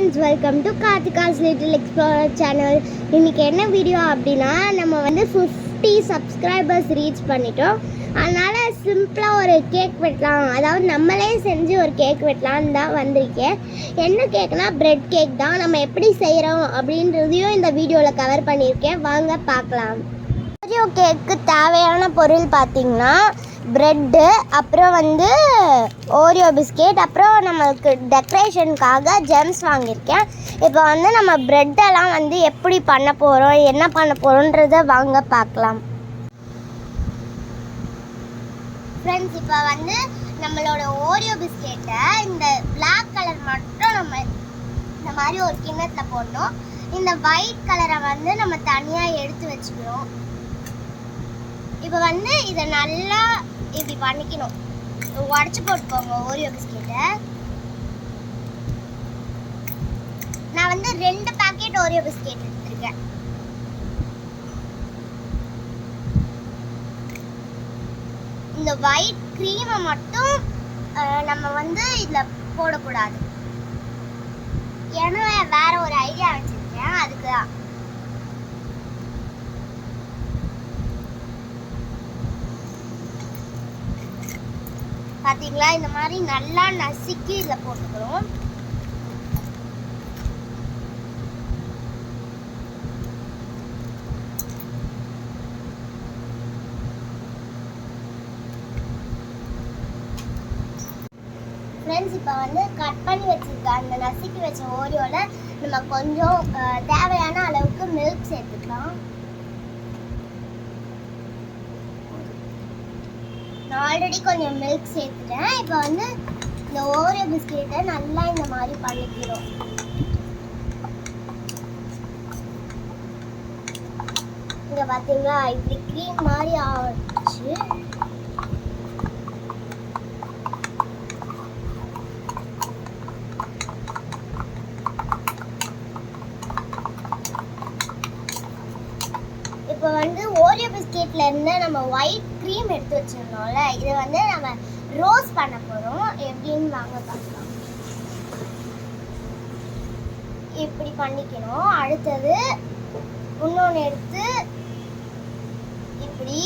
Friends, welcome to Karthika's little explorer channel. இன்றைக்கி என்ன video அப்படின்னா, நம்ம வந்து 50 சப்ஸ்கிரைபர்ஸ் ரீச் பண்ணிட்டோம். அதனால் சிம்பிளாக ஒரு கேக் வெட்டலாம், அதாவது நம்மளே செஞ்சு ஒரு கேக் வெட்டலான்னு தான் வந்திருக்கேன். என்ன கேக்னா பிரெட் கேக் தான். நம்ம எப்படி செய்கிறோம் அப்படின்றதையும் இந்த வீடியோவில் கவர் பண்ணியிருக்கேன், வாங்க பார்க்கலாம். ஓரியோ கேக்கு தேவையான பொருள் பார்த்திங்கன்னா ப்ரெட்டு, அப்புறம் வந்து ஓரியோ பிஸ்கெட், அப்புறம் நம்மளுக்கு டெக்கரேஷனுக்காக ஜெம்ஸ் வாங்கியிருக்கேன். இப்போ வந்து நம்ம ப்ரெட்டெல்லாம் வந்து எப்படி பண்ண போகிறோம், என்ன பண்ண போகிறோன்றதை வாங்க பார்க்கலாம். ஃப்ரெண்ட்ஸ், இப்போ வந்து நம்மளோட ஓரியோ பிஸ்கெட்டை இந்த பிளாக் கலர் மட்டும் நம்ம இந்த மாதிரி ஒரு கிண்ணத்தில் போடணும். இந்த ஒயிட் கலரை வந்து நம்ம தனியாக எடுத்து வச்சுக்கணும். இப்போ வந்து இதை நல்லா இப்படி பண்ணிக்கணும். உடச்சி போட்டுக்கோங்க ஓரியோ பிஸ்கெட்டை. நான் வந்து 2 பேக்கெட் ஓரியோ பிஸ்கெட் எடுத்துருக்கேன். இந்த ஒயிட் க்ரீமை மட்டும் நம்ம வந்து இதில் போடக்கூடாது, ஏன்னா வேற ஒரு ஐடியா வச்சுருக்கேன், அதுக்கு தான். பார்த்தீங்களா, இந்த மாதிரி நல்லா நசுக்கி இதில் போட்டுக்கிறோம். ஃப்ரெண்ட்ஸ், இப்போ வந்து கட் பண்ணி வச்சுருக்க அந்த நசுக்கி வச்ச ஓரியோவில் நம்ம கொஞ்சம் தேவையான அளவுக்கு மில்க் சேர்த்துக்கலாம். நான் ஆல்ரெடி கொஞ்சம் மில்க் சேர்த்துட்டேன். இப்போ வந்து இந்த ஓரியோ பிஸ்கெட்டை நல்லா இந்த மாதிரி பண்ணிக்கிறோம். இங்கே பார்த்தீங்களா, இப்படி க்ரீம் மாதிரி ஆச்சு. இப்போ வந்து ஓரியோ பிஸ்கெட்ல இருந்து நம்ம ஒயிட் க்ரீம் எடுத்து வச்சிருந்தோம்ல, இதை வந்து நம்ம ரோஸ்ட் பண்ண போகிறோம். எப்படின்னு வாங்க பார்க்கலாம். இப்படி பண்ணிக்கணும். அடுத்தது இன்னொன்று எடுத்து இப்படி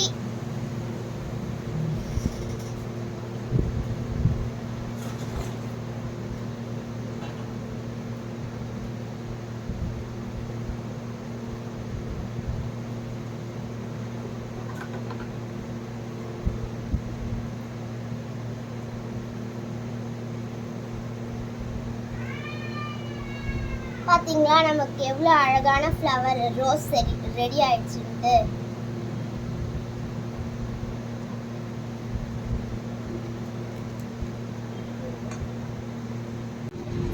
பார்த்தீங்களா, நமக்கு எவ்வளோ அழகான ஃப்ளவர் ரோஸ் ரெடி ஆயிடுச்சுட்டு.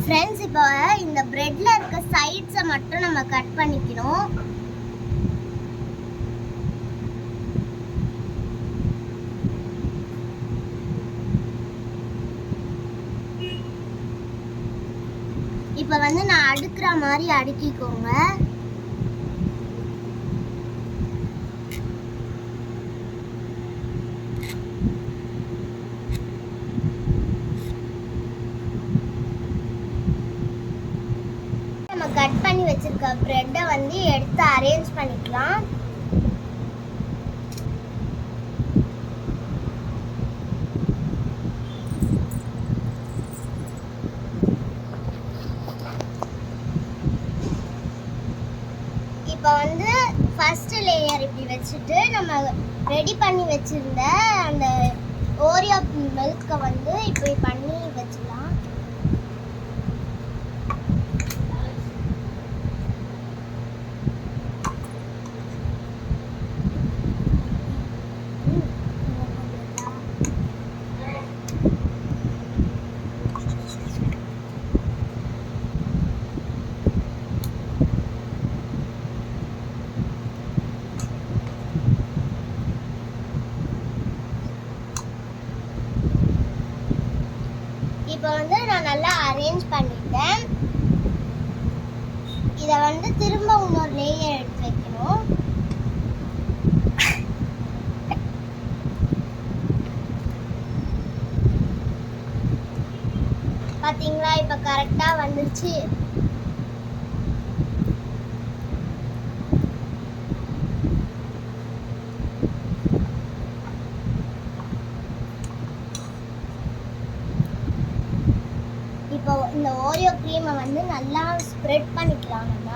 ஃப்ரெண்ட்ஸ், இப்போ இந்த பிரெட்ல இருக்க சைட்ஸை மட்டும் நம்ம கட் பண்ணிக்கணும். இப்போ வந்து நான் அடுக்குற மாதிரி அடுக்கிக்கோங்க. நம்ம கட் பண்ணி வச்சிருக்க பிரெட்டை வந்து எடுத்து அரேஞ்ச் பண்ணிக்கலாம். இப்போ வந்து ஃபர்ஸ்ட் லேயர் இப்படி வச்சுட்டு நம்ம ரெடி பண்ணி வச்சிருந்த அந்த ஓரியோ மில்கை வந்து இப்படி பண்ணி வச்சுக்கலாம். இப்போ வந்து நான் நல்லா அரேஞ்ச் பண்ணிட்டேன். இதை வந்து திரும்ப இன்னொரு லேயர் எடுத்து வைக்கணும். பாத்தீங்களா இப்போ கரெக்டா வந்துருச்சு. இப்போ இந்த ஓரியோ க்ரீமை வந்து நல்லா ஸ்ப்ரெட் பண்ணிக்கலாம் நம்ம.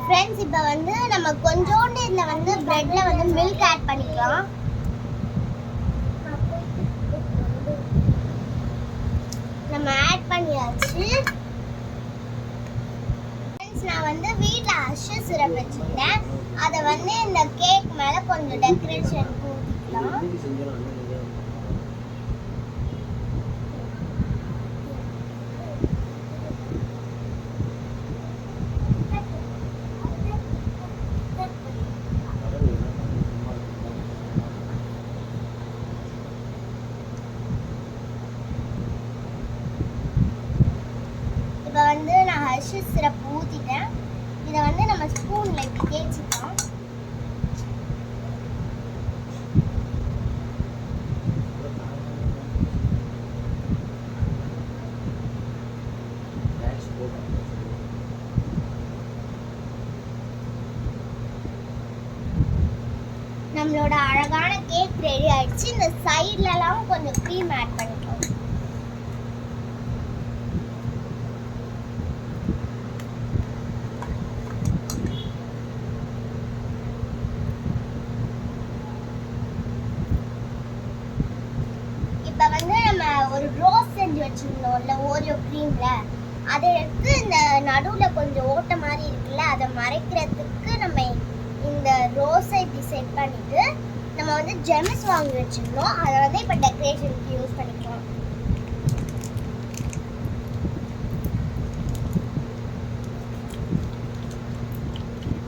ஃப்ரெண்ட்ஸ் இப்போ வந்து நம்ம கொஞ்சோண்டு இதில் வந்து பிரெட்ல வந்து மில்க் ஆட் பண்ணிக்கலாம். நம்ம ஆட் பண்ணியாச்சு. ஃப்ரெண்ட்ஸ் நான் வந்து வீட்டில் அஷு சிரப் வச்சுருந்தேன். அதை வந்து இந்த கேக் மேலே கொஞ்சம் டெக்கரேஷன் ஊற்றிக்கலாம். இப்போ வந்து நான் ஹர்ஷி சிரப் ஊற்றிட்டேன். இதை வந்து நம்ம ஸ்பூனில் இப்படி தேய்ச்சிக்கலாம். நம்மளோட அழகான கேக் ரெடி ஆயிடுச்சு. இந்த சைட்லலாம் கொஞ்சம் க்ரீம் ஆட் பண்ணிக்கலாம். இப்போ வந்து நம்ம ஒரு ரோஸ் செஞ்சு வச்சுருந்தோம்ல ஓரியோ க்ரீமில், அதை எடுத்து இந்த நடுவில் கொஞ்சம் ஓட்ட மாதிரி இருக்குல்ல, அதை மறைக்கிறதுக்கு நம்ம இந்த ரோஸை இப்படி செட் பண்ணிட்டு நம்ம வந்து ஜெம்ஸ் வாங்கி வச்சுருந்தோம். அதை வந்து இப்போ டெக்கரேஷனுக்கு யூஸ் பண்ணிக்கலாம்.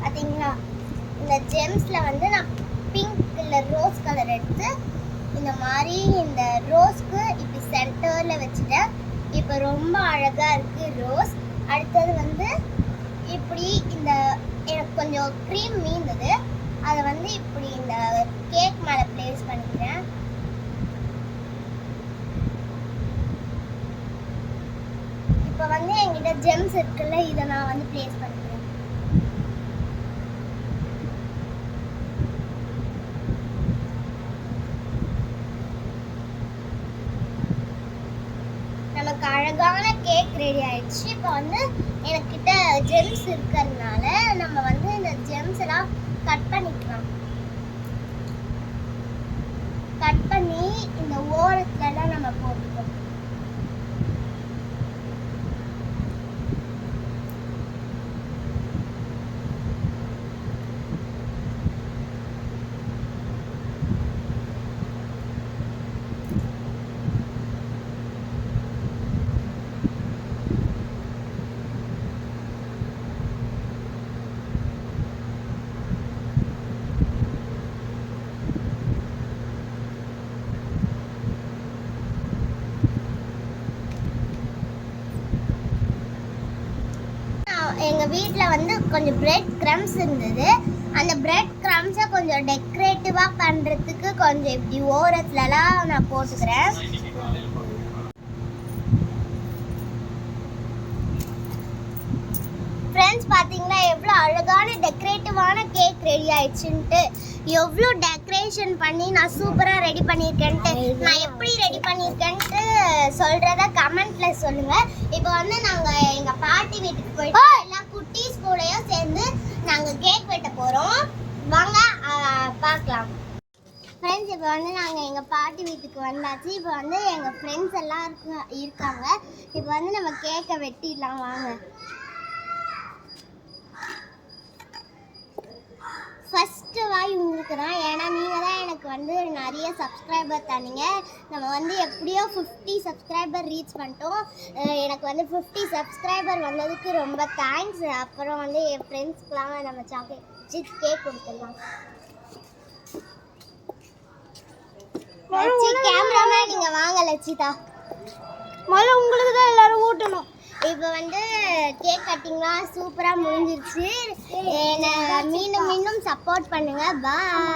பார்த்தீங்களா, இந்த ஜெம்ஸில் வந்து நான் பிங்க் இல்லை ரோஸ் கலர் எடுத்து இந்த மாதிரி இந்த ரோஸ்க்கு இப்படி சென்டரில் வச்சுட்டேன். இப்போ ரொம்ப அழகாக இருக்குது ரோஸ். அடுத்தது வந்து இப்படி இந்த எனக்கு கொஞ்சம் க்ரீம் மீந்தது, அதை வந்து இப்படி இந்த கேக் மேலே ப்ளேஸ் பண்ணிக்கிறேன். இப்போ வந்து என்கிட்ட ஜெம்ஸ் இருக்குல்ல, இதை நான் வந்து ப்ளேஸ் பண்ணிக்கிறேன். நமக்கு அழகான கேக் ரெடி ஆயிடுச்சு. இப்போ வந்து எனக்கிட்ட ஜெம்ஸ் இருக்கிறதுனால நம்ம வந்து இந்த ஜெம்ஸ் எல்லாம் கட் பண்ணிக்கலாம். கட் பண்ணி இந்த ஓரத்துலலாம் நம்ம போட்டுக்கலாம். எங்கள் வீட்டில் வந்து கொஞ்சம் பிரெட் க்ரம்ஸ் இருந்தது. அந்த பிரெட் க்ரம்ஸை கொஞ்சம் டெக்கரேட்டிவாக பண்ணுறதுக்கு கொஞ்சம் இப்படி ஓரத்துலலாம் நான் போட்டுக்கிறேன். ஃப்ரெண்ட்ஸ் பார்த்தீங்களா எவ்வளோ அழகான டெக்கரேட்டிவான கேக் ரெடி ஆயிடுச்சுன்ட்டு. எவ்வளோ டெக்கரேஷன் பண்ணி நான் சூப்பராக ரெடி பண்ணியிருக்கேன்ட்டு, நான் எப்படி ரெடி பண்ணியிருக்கேன்ட்டு சொல்கிறத கமெண்ட்டில் சொல்லுங்கள். இப்போ வந்து நாங்கள் எங்கள் பாட்டி வீட்டுக்கு போயிட்டு எல்லா குட்டீஸ் கூடயும் சேர்ந்து நாங்கள் கேக் வெட்ட போகிறோம். வாங்க பார்க்கலாம். ஃப்ரெண்ட்ஸ் இப்போ வந்து நாங்கள் எங்கள் பாட்டி வீட்டுக்கு வந்தாச்சு. இப்போ வந்து எங்கள் ஃப்ரெண்ட்ஸ் எல்லாம் இருக்காங்க. இப்போ வந்து நம்ம கேக்கை வெட்டிடலாம் வாங்க. வாய் உங்களுக்கு தான். ஏன்னா நீங்கள் தான் எனக்கு வந்து நிறைய சப்ஸ்கிரைபர் தந்தீங்க. நம்ம வந்து எப்படியோ 50 சப்ஸ்கிரைபர் ரீச் பண்ணிட்டோம். எனக்கு வந்து 50 சப்ஸ்கிரைபர் வந்ததுக்கு ரொம்ப தேங்க்ஸ். அப்புறம் வந்து என் ஃப்ரெண்ட்ஸ்க்குலாம் நம்ம சாக்லேட் கேக் கொடுத்துடலாம். கேமராமேன் நீங்கள் வாங்க லட்சிதா. முதல்ல உங்களுக்கு தான் எல்லாரும் ஊட்டணும். இப்போ வந்து கேக் கட்டிங்லாம் சூப்பராக முடிஞ்சிருச்சு. மீண்டும் மீண்டும் சப்போர்ட் பண்ணுங்கள். பாய்.